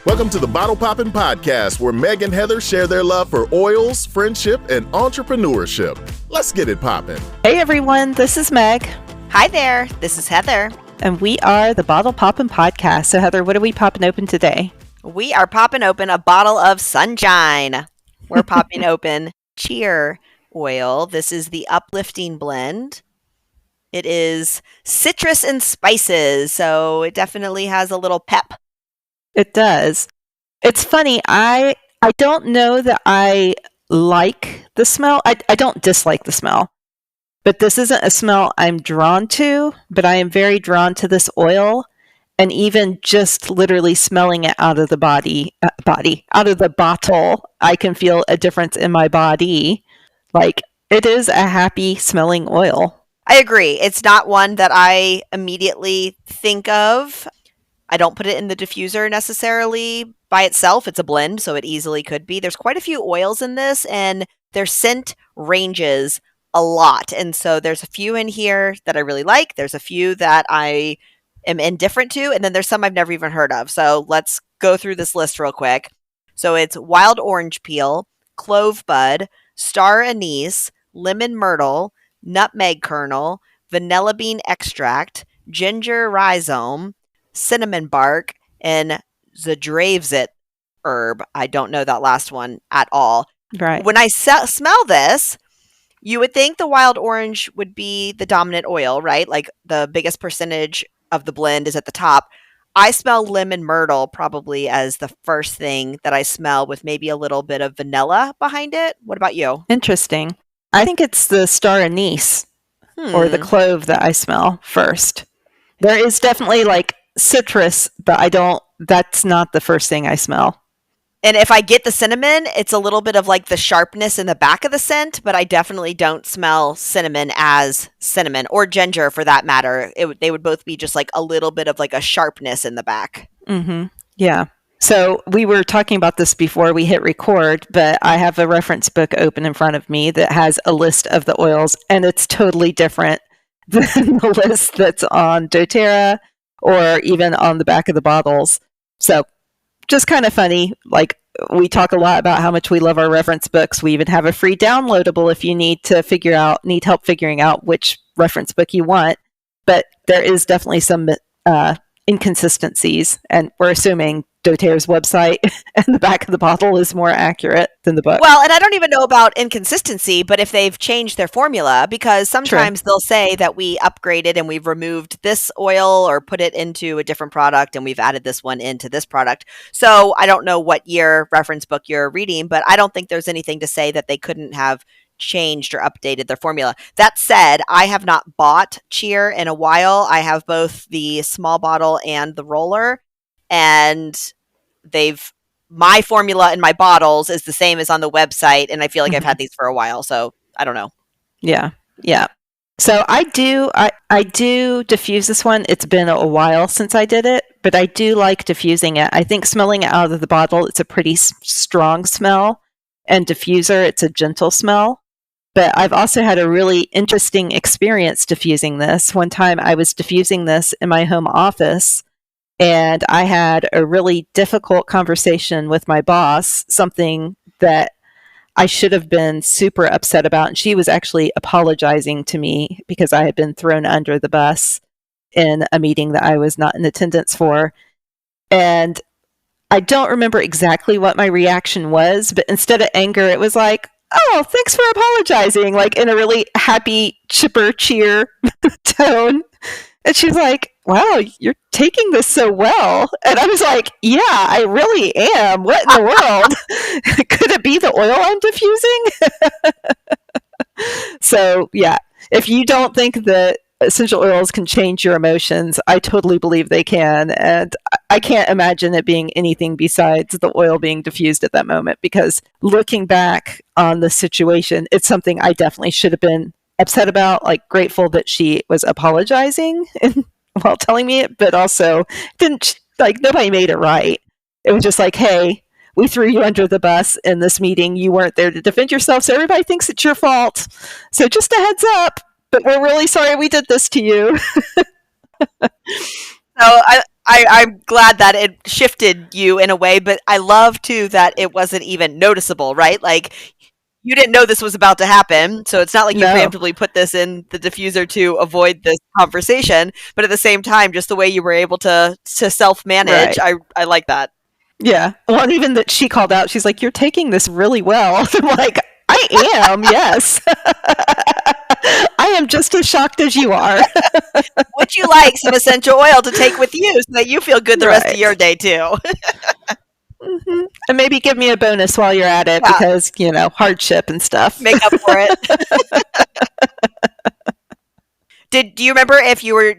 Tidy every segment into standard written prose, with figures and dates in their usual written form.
Welcome to the Bottle Poppin' Podcast, where Meg and Heather share their love for oils, friendship, and entrepreneurship. Let's get it poppin'. Hey everyone, this is Meg. Hi there, this is Heather. And we are the Bottle Poppin' Podcast. So Heather, what are we popping open today? We are popping open a bottle of sunshine. We're popping open cheer oil. This is the uplifting blend. It is citrus and spices, so it definitely has a little pep. It does. It's funny, I don't know that I like the smell. I don't dislike the smell. But this isn't a smell I'm drawn to, but I am very drawn to this oil. And even just literally smelling it out of the out of the bottle, I can feel a difference in my body. Like, it is a happy smelling oil. I agree. It's not one that I immediately think of. I don't put it in the diffuser necessarily by itself. It's a blend, so it easily could be. There's quite a few oils in this, and their scent ranges a lot. And so there's a few in here that I really like. There's a few that I am indifferent to, and then there's some I've never even heard of. So let's go through this list real quick. So it's wild orange peel, clove bud, star anise, lemon myrtle, nutmeg kernel, vanilla bean extract, ginger rhizome, cinnamon bark, and Zdravetz herb. I don't know that last one at all. Right. When I smell this, you would think the wild orange would be the dominant oil, right? Like the biggest percentage of the blend is at the top. I smell lemon myrtle probably as the first thing that I smell, with maybe a little bit of vanilla behind it. What about you? Interesting. I think it's the star anise or the clove that I smell first. There is definitely like citrus, but that's not the first thing I smell. And if I get the cinnamon, it's a little bit of like the sharpness in the back of the scent, but I definitely don't smell cinnamon as cinnamon, or ginger for that matter. They would both be just like a little bit of like a sharpness in the back. Mm-hmm. Yeah. So we were talking about this before we hit record, but I have a reference book open in front of me that has a list of the oils, and it's totally different than the list that's on doTERRA or even on the back of the bottles. So just kind of funny. Like, we talk a lot about how much we love our reference books. We even have a free downloadable if you need help figuring out which reference book you want. But there is definitely some inconsistencies, and we're assuming doTERRA's website and the back of the bottle is more accurate than the book. Well, and I don't even know about inconsistency, but if they've changed their formula, because sometimes they'll say that we upgraded and we've removed this oil or put it into a different product and we've added this one into this product. So I don't know what year reference book you're reading, but I don't think there's anything to say that they couldn't have changed or updated their formula. That said, I have not bought cheer in a while. I have both the small bottle and the roller, and my formula in my bottles is the same as on the website, and I feel like I've had these for a while, so I don't know. Yeah. So I do diffuse this one. It's been a while since I did it, but I do like diffusing it. I think smelling it out of the bottle, it's a pretty strong smell, and diffuser, it's a gentle smell. But I've also had a really interesting experience diffusing this. One time I was diffusing this in my home office, and I had a really difficult conversation with my boss, something that I should have been super upset about. And she was actually apologizing to me because I had been thrown under the bus in a meeting that I was not in attendance for. And I don't remember exactly what my reaction was, but instead of anger, it was like, oh, thanks for apologizing, like in a really happy, chipper cheer tone. And she's like, wow, you're taking this so well. And I was like, yeah, I really am. What in the world? Could it be the oil I'm diffusing? So, yeah, if you don't think that essential oils can change your emotions, I totally believe they can. And I can't imagine it being anything besides the oil being diffused at that moment, because looking back on the situation, it's something I definitely should have been upset about, like grateful that she was apologizing while telling me it, but also nobody made it right. It was just like, hey, we threw you under the bus in this meeting. You weren't there to defend yourself, so everybody thinks it's your fault. So just a heads up, but we're really sorry we did this to you. So I'm glad that it shifted you in a way, but I love too that it wasn't even noticeable, right? Like you didn't know this was about to happen, so it's not like you No. preemptively put this in the diffuser to avoid this conversation. But at the same time, just the way you were able to self-manage, Right. I like that. Yeah. Well, and even that she called out, she's like, "You're taking this really well." I'm like, "I am, yes." I am just as shocked as you are. Would you like some essential oil to take with you so that you feel good the rest of Right. your day too? Hmm. And maybe give me a bonus while you're at it Yeah. because, hardship and stuff. Make up for it. Do you remember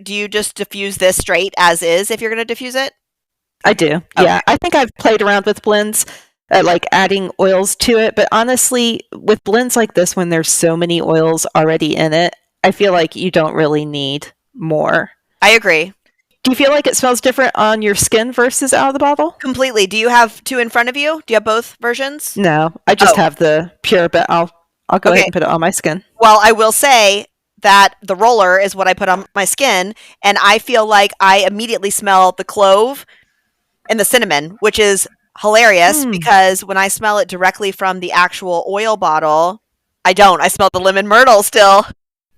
do you just diffuse this straight as is if you're going to diffuse it? I do. Okay. Yeah. I think I've played around with blends, like adding oils to it. But honestly, with blends like this, when there's so many oils already in it, I feel like you don't really need more. I agree. Do you feel like it smells different on your skin versus out of the bottle? Completely. Do you have two in front of you? Do you have both versions? No, I just have the pure, but I'll go Okay. ahead and put it on my skin. Well, I will say that the roller is what I put on my skin, and I feel like I immediately smell the clove and the cinnamon, which is hilarious because when I smell it directly from the actual oil bottle, I don't. I smell the lemon myrtle still.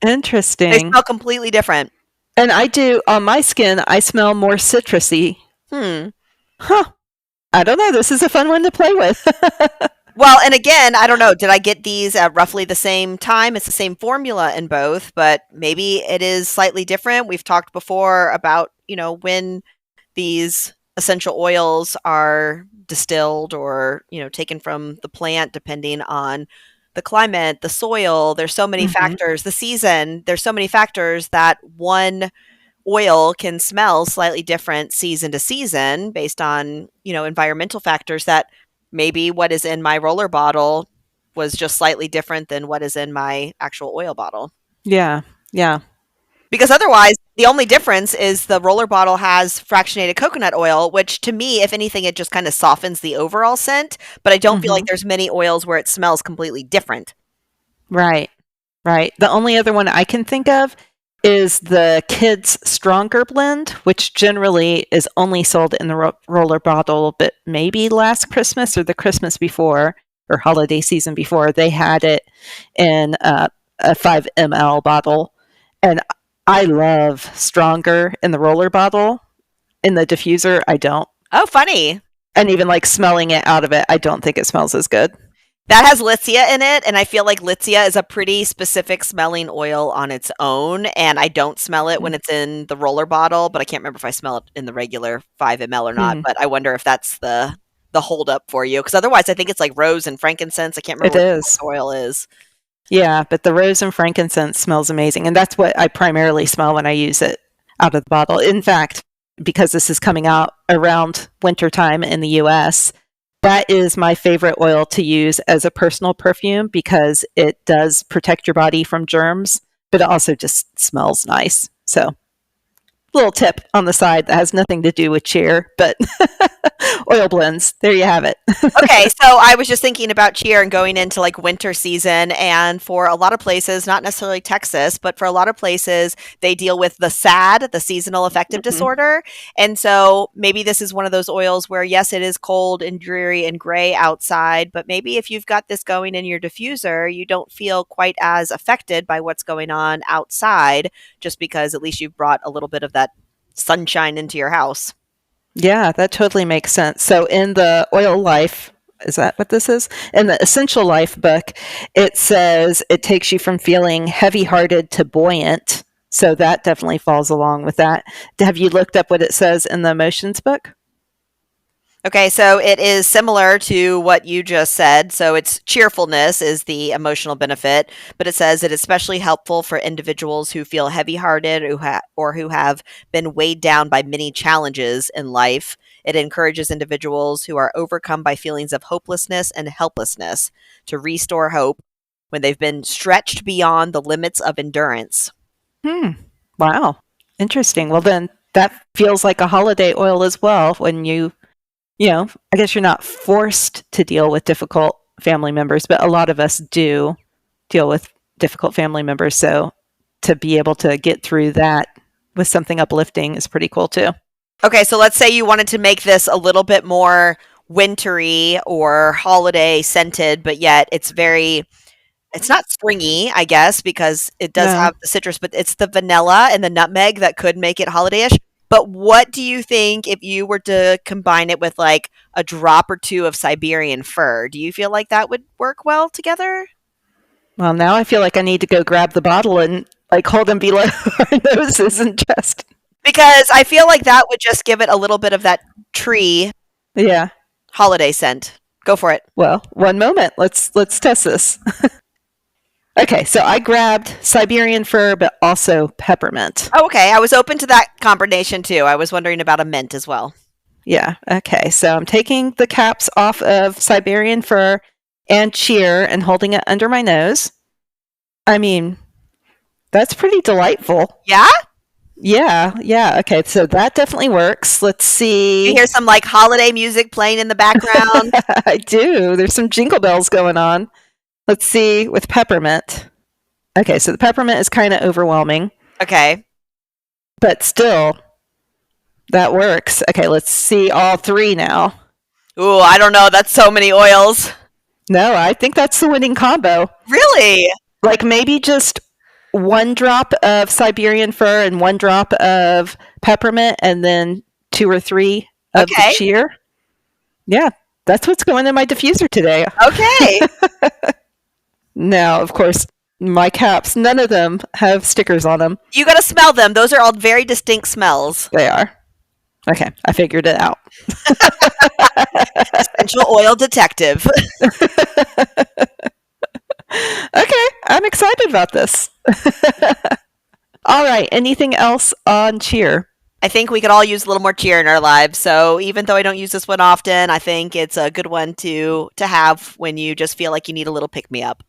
Interesting. They smell completely different. And I do, on my skin, I smell more citrusy. Huh. I don't know. This is a fun one to play with. Well, and again, I don't know. Did I get these at roughly the same time? It's the same formula in both, but maybe it is slightly different. We've talked before about, when these essential oils are distilled or, taken from the plant, depending on the climate, the soil. There's so many factors, the season. There's so many factors that one oil can smell slightly different season to season based on, environmental factors that maybe what is in my roller bottle was just slightly different than what is in my actual oil bottle. Yeah. Yeah. Because otherwise, the only difference is the roller bottle has fractionated coconut oil, which to me, if anything, it just kind of softens the overall scent. But I don't feel like there's many oils where it smells completely different. Right. Right. The only other one I can think of is the Kids Stronger blend, which generally is only sold in the roller bottle, but maybe last Christmas or the Christmas before or holiday season before, they had it in a 5 ml bottle. And I love Stronger in the roller bottle. In the diffuser, I don't. Oh, funny. And even like smelling it out of it, I don't think it smells as good. That has Litsea in it, and I feel like Litsea is a pretty specific smelling oil on its own, and I don't smell it when it's in the roller bottle, but I can't remember if I smell it in the regular 5 ml or not, but I wonder if that's the holdup for you, because otherwise I think it's like rose and frankincense. I can't remember what the oil is. Yeah, but the rose and frankincense smells amazing, and that's what I primarily smell when I use it out of the bottle. In fact, because this is coming out around wintertime in the US, that is my favorite oil to use as a personal perfume because it does protect your body from germs, but it also just smells nice. So, little tip on the side that has nothing to do with cheer, but oil blends. There you have it. Okay, so I was just thinking about cheer and going into like winter season, and for a lot of places, not necessarily Texas, but for a lot of places, they deal with the SAD, the seasonal affective disorder. And so maybe this is one of those oils where, yes, it is cold and dreary and gray outside, but maybe if you've got this going in your diffuser, you don't feel quite as affected by what's going on outside, just because at least you've brought a little bit of that sunshine into your house. Yeah, that totally makes sense. So in the Oil Life, is that what this is? In the Essential Life book, it says it takes you from feeling heavy-hearted to buoyant. So that definitely falls along with that. Have you looked up what it says in the Emotions book? Okay, so it is similar to what you just said. So it's cheerfulness is the emotional benefit, but it says it is especially helpful for individuals who feel heavy-hearted or who have been weighed down by many challenges in life. It encourages individuals who are overcome by feelings of hopelessness and helplessness to restore hope when they've been stretched beyond the limits of endurance. Wow. Interesting. Well, then that feels like a holiday oil as well when I guess you're not forced to deal with difficult family members, but a lot of us do deal with difficult family members. So to be able to get through that with something uplifting is pretty cool too. Okay, so let's say you wanted to make this a little bit more wintry or holiday scented, but yet it's not springy, I guess, because it does No. have the citrus, but it's the vanilla and the nutmeg that could make it holiday-ish. But what do you think if you were to combine it with like a drop or two of Siberian fir? Do you feel like that would work well together? Well, now I feel like I need to go grab the bottle and like hold them below our noses and just. Because I feel like that would just give it a little bit of that tree Yeah. holiday scent. Go for it. Well, one moment. Let's test this. Okay, so I grabbed Siberian fir, but also peppermint. Oh, okay. I was open to that combination too. I was wondering about a mint as well. Yeah. Okay, so I'm taking the caps off of Siberian fir and cheer and holding it under my nose. I mean, that's pretty delightful. Yeah? Yeah. Okay, so that definitely works. Let's see. You hear some like holiday music playing in the background. I do. There's some jingle bells going on. Let's see with peppermint. Okay, so the peppermint is kind of overwhelming, Okay. but still, that works. Okay, let's see all three now. Ooh, I don't know. That's so many oils. No, I think that's the winning combo. Really? Like maybe just one drop of Siberian fir and one drop of peppermint, and then 2 or 3 of Okay. the cheer. Yeah, that's what's going in my diffuser today. Okay. Now, of course, my caps, none of them have stickers on them. You got to smell them. Those are all very distinct smells. They are. Okay, I figured it out. Essential oil detective. Okay, I'm excited about this. All right, anything else on cheer? I think we could all use a little more cheer in our lives. So even though I don't use this one often, I think it's a good one to have when you just feel like you need a little pick-me-up.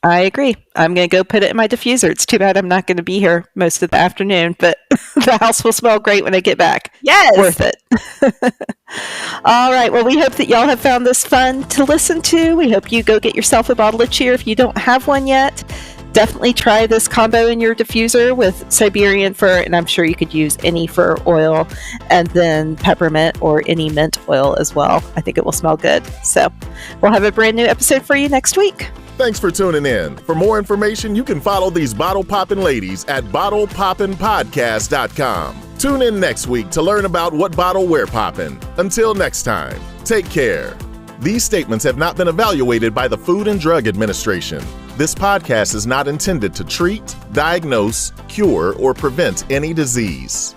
I agree. I'm going to go put it in my diffuser. It's too bad I'm not going to be here most of the afternoon, but the house will smell great when I get back. Yes. Worth it. All right. Well, we hope that y'all have found this fun to listen to. We hope you go get yourself a bottle of cheer if you don't have one yet. Definitely try this combo in your diffuser with Siberian fir, and I'm sure you could use any fir oil and then peppermint or any mint oil as well. I think it will smell good. So we'll have a brand new episode for you next week. Thanks for tuning in. For more information, you can follow these bottle poppin' ladies at bottlepoppinpodcast.com. Tune in next week to learn about what bottle we're poppin'. Until next time, take care. These statements have not been evaluated by the Food and Drug Administration. This podcast is not intended to treat, diagnose, cure, or prevent any disease.